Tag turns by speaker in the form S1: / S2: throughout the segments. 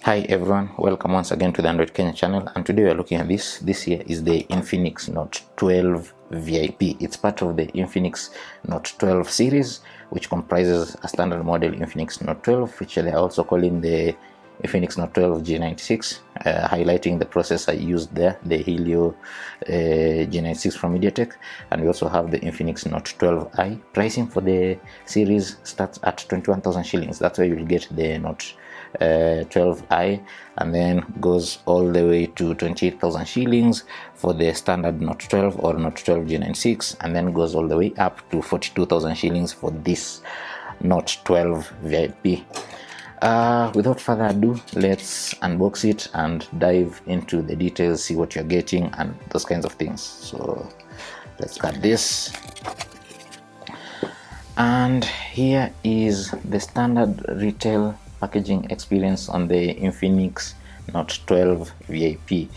S1: Hi everyone, welcome once again to the Android Kenya channel, and today we are looking at this. This here is the Infinix Note 12 VIP. It's part of the Infinix Note 12 series, which comprises a standard model Infinix Note 12, which they are also calling the Infinix Note 12 G96, highlighting the processor used there, the Helio G96 from MediaTek. And we also have the Infinix Note 12i. Pricing for the series starts at 21,000 shillings. That's where you'll get the Note 12i, and then goes all the way to 28,000 shillings for the standard Note 12 or Note 12 G96, and then goes all the way up to 42,000 shillings for this Note 12 VIP. Without further ado, let's unbox it and dive into the details, see what you're getting and those kinds of things. So let's cut this, and here is the standard retail packaging experience on the Infinix Note 12 VIP.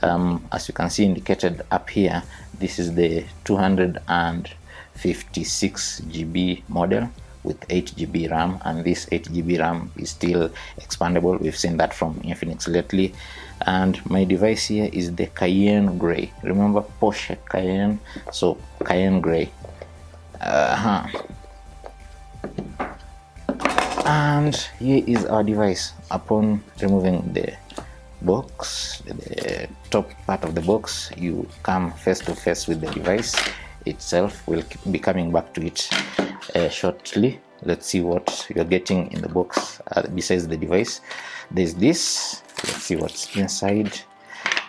S1: As you can see indicated up here, this is the 256 GB model with 8 GB RAM, and this 8 GB RAM is still expandable. We've seen that from Infinix lately. And my device here is the Cayenne Gray. Remember Porsche Cayenne? So Cayenne Gray. And here is our device. Upon removing the box, the top part of the box, you come face to face with the device itself. We'll be coming back to it shortly. Let's see what you're getting in the box besides the device. There's this. Let's see what's inside.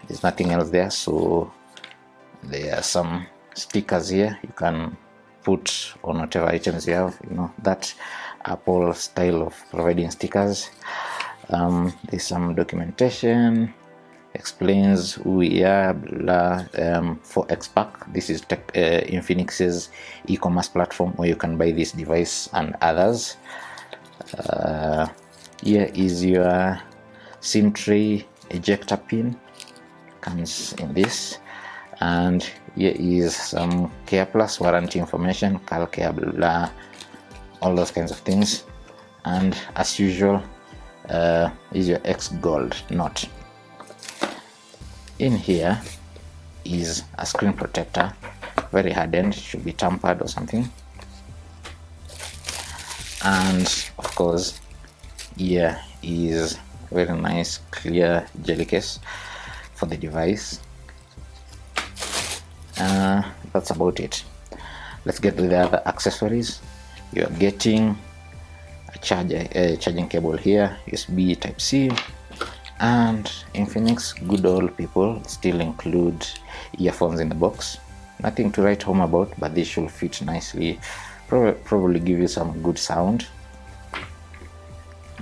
S1: There's nothing else there, so there are some stickers here you can put on whatever items you have. You know that Apple style of providing stickers. There's some documentation, explains who we are, blah, for Xpack. This is Infinix's e-commerce platform where you can buy this device and others. Here is your SIM tray ejector pin, comes in this, and here is some Care Plus warranty information, Cal Care, blah, all those kinds of things. And as usual, is your X Gold Note. In here is a screen protector, very hardened, should be tampered or something. And of course, here is very nice clear jelly case for the device. That's about it. Let's get to the other accessories. You're getting a charging cable here, USB Type-C, and Infinix, good old people, still include earphones in the box. Nothing to write home about, but they should fit nicely, probably give you some good sound.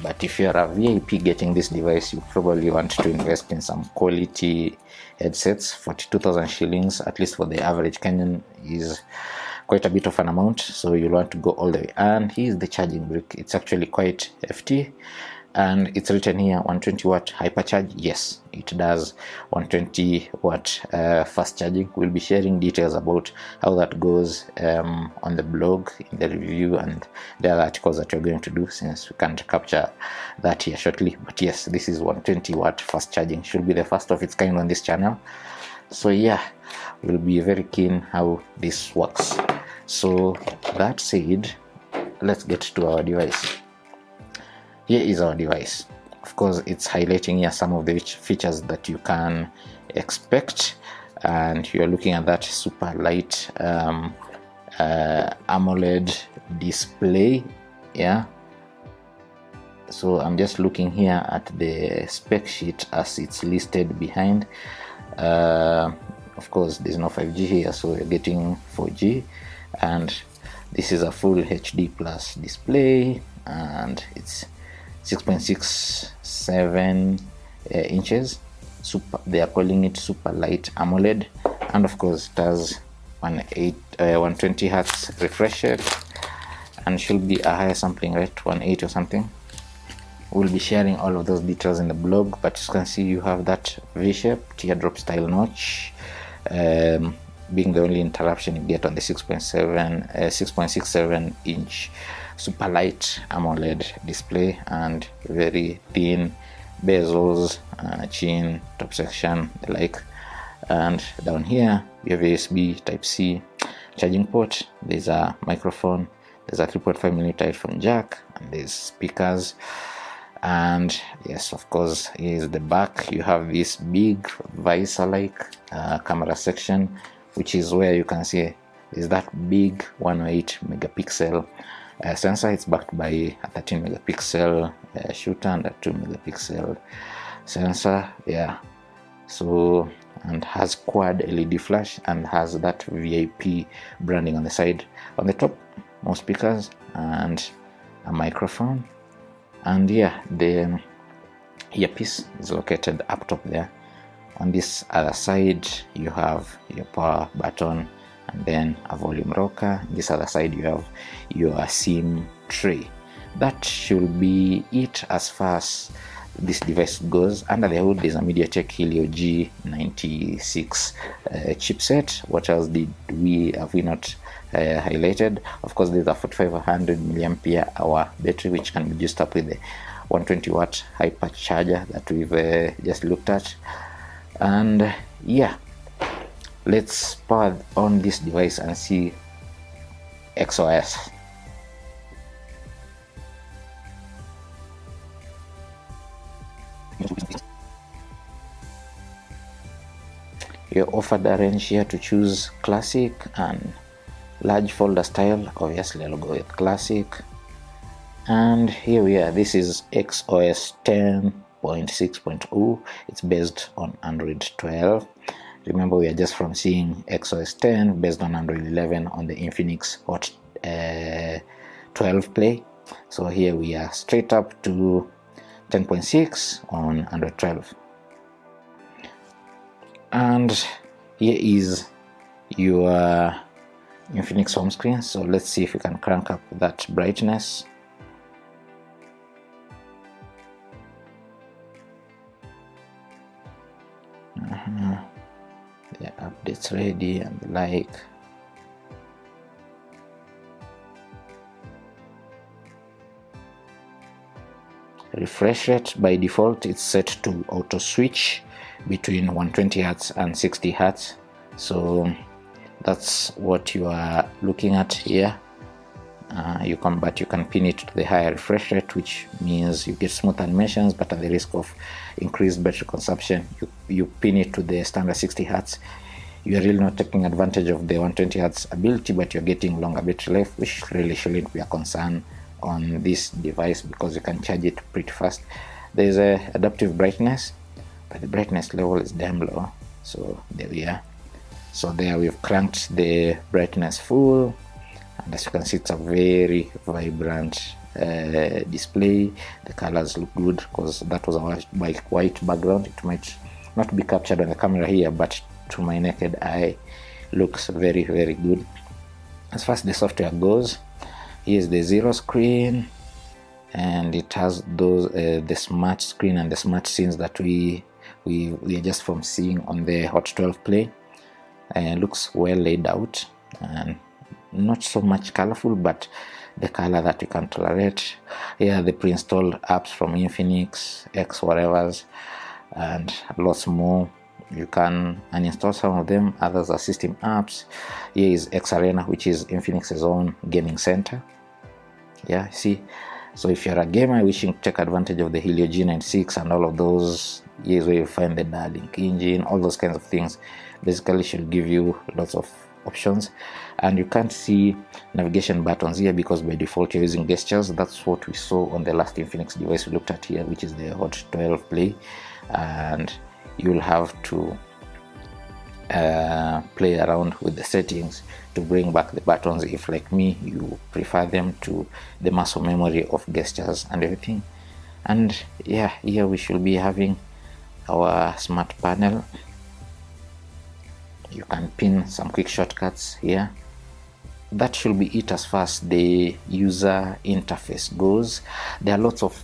S1: But if you're a VIP getting this device, you probably want to invest in some quality headsets. 42,000 shillings, at least for the average Kenyan, is quite a bit of an amount, so you'll want to go all the way. And here's the charging brick. It's actually quite hefty, and it's written here 120 watt hypercharge. Yes, it does 120 watt fast charging. We'll be sharing details about how that goes on the blog, in the review, and the other articles that we're going to do, since we can't capture that here shortly. But yes, this is 120 watt fast charging, should be the first of its kind on this channel. So yeah, we'll be very keen how this works. So that said, let's get to our device. Here is our device. Of course, it's highlighting here some of the features that you can expect, and you're looking at that super light AMOLED display. Yeah, so I'm just looking here at the spec sheet as it's listed behind. Of course, there's no 5G here, so you're getting 4G, and this is a full HD plus display, and it's 6.67 inches. They are calling it super light AMOLED, and of course it has 120 hertz refresh rate, and should be a higher sampling rate, 180 or something. We'll be sharing all of those details in the blog, but as you can see, you have that V-shape teardrop style notch, being the only interruption you get on the 6.67 inch super light AMOLED display, and very thin bezels, chin, top section, the like. And down here you have USB Type-C charging port, there's a microphone, there's a 3.5mm headphone jack, and there's speakers. And yes, of course, is the back. You have this big visor like camera section, which is where you can see is that big 108 megapixel sensor. It's backed by a 13 megapixel shooter and a 2 megapixel sensor. Yeah, so, and has quad LED flash and has that VIP branding on the side. On the top, more speakers and a microphone. And yeah, the earpiece is located up top there. On this other side you have your power button and then a volume rocker. This other side you have your SIM tray. That should be it as far as this device goes. Under the hood there's a MediaTek Helio G96 chipset. What else have we not highlighted? Of course, there's a 4500 milliampere hour battery, which can be used up with the 120 watt hyper charger that we've just looked at. And yeah, let's power on this device and see XOS. You're offered a range here to choose classic and large folder style. Obviously I'll go with classic. And here we are. This is XOS 10.6.0. It's based on Android 12. Remember, we are just from seeing XOS 10 based on Android 11 on the Infinix Hot 12 Play. So here we are straight up to 10.6 on Android 12. And here is your Infinix home screen. So let's see if we can crank up that brightness. The updates ready and the like. Refresh rate by default it's set to auto switch between 120 Hz and 60 Hz. So that's what you are looking at here. You can pin it to the higher refresh rate, which means you get smooth animations, but at the risk of increased battery consumption. You pin it to the standard 60 Hz. You are really not taking advantage of the 120 Hz ability, but you're getting longer battery life, which really shouldn't be a concern on this device because you can charge it pretty fast. There's a adaptive brightness, but the brightness level is damn low. So there we are. So there we've cranked the brightness full, and as you can see, it's a very vibrant display. The colors look good because that was a white background. It might not be captured on the camera here, but to my naked eye looks very, very good. As far as the software goes, here's the zero screen, and it has those the smart screen and the smart scenes that we are just from seeing on the Hot 12 Play. Looks well laid out and not so much colorful, but the color that you can tolerate. Here are the pre-installed apps from Infinix, X whatevers, and lots more. You can uninstall some of them, others are system apps. Here is X Arena, which is Infinix's own gaming center. Yeah, see, so if you're a gamer wishing to take advantage of the Helio G96 and all of those, here's where you find the Darlink engine, all those kinds of things. Basically should give you lots of options. And you can't see navigation buttons here because by default you're using gestures. That's what we saw on the last Infinix device we looked at here, which is the Hot 12 Play, and you'll have to play around with the settings to bring back the buttons if, like me, you prefer them to the muscle memory of gestures and everything. And yeah, here we should be having our smart panel. You can pin some quick shortcuts here. That should be it as far as the user interface goes. There are lots of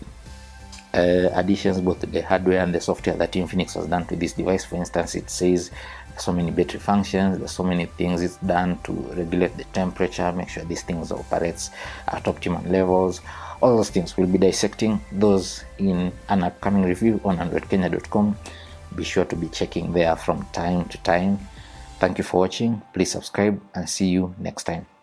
S1: additions, both the hardware and the software that Infinix has done to this device. For instance, it says so many battery functions, there's so many things it's done to regulate the temperature, make sure these things operates at optimum levels. All those things we'll be dissecting those in an upcoming review on androidkenya.com. Be sure to be checking there from time to time. Thank you for watching. Please subscribe and see you next time.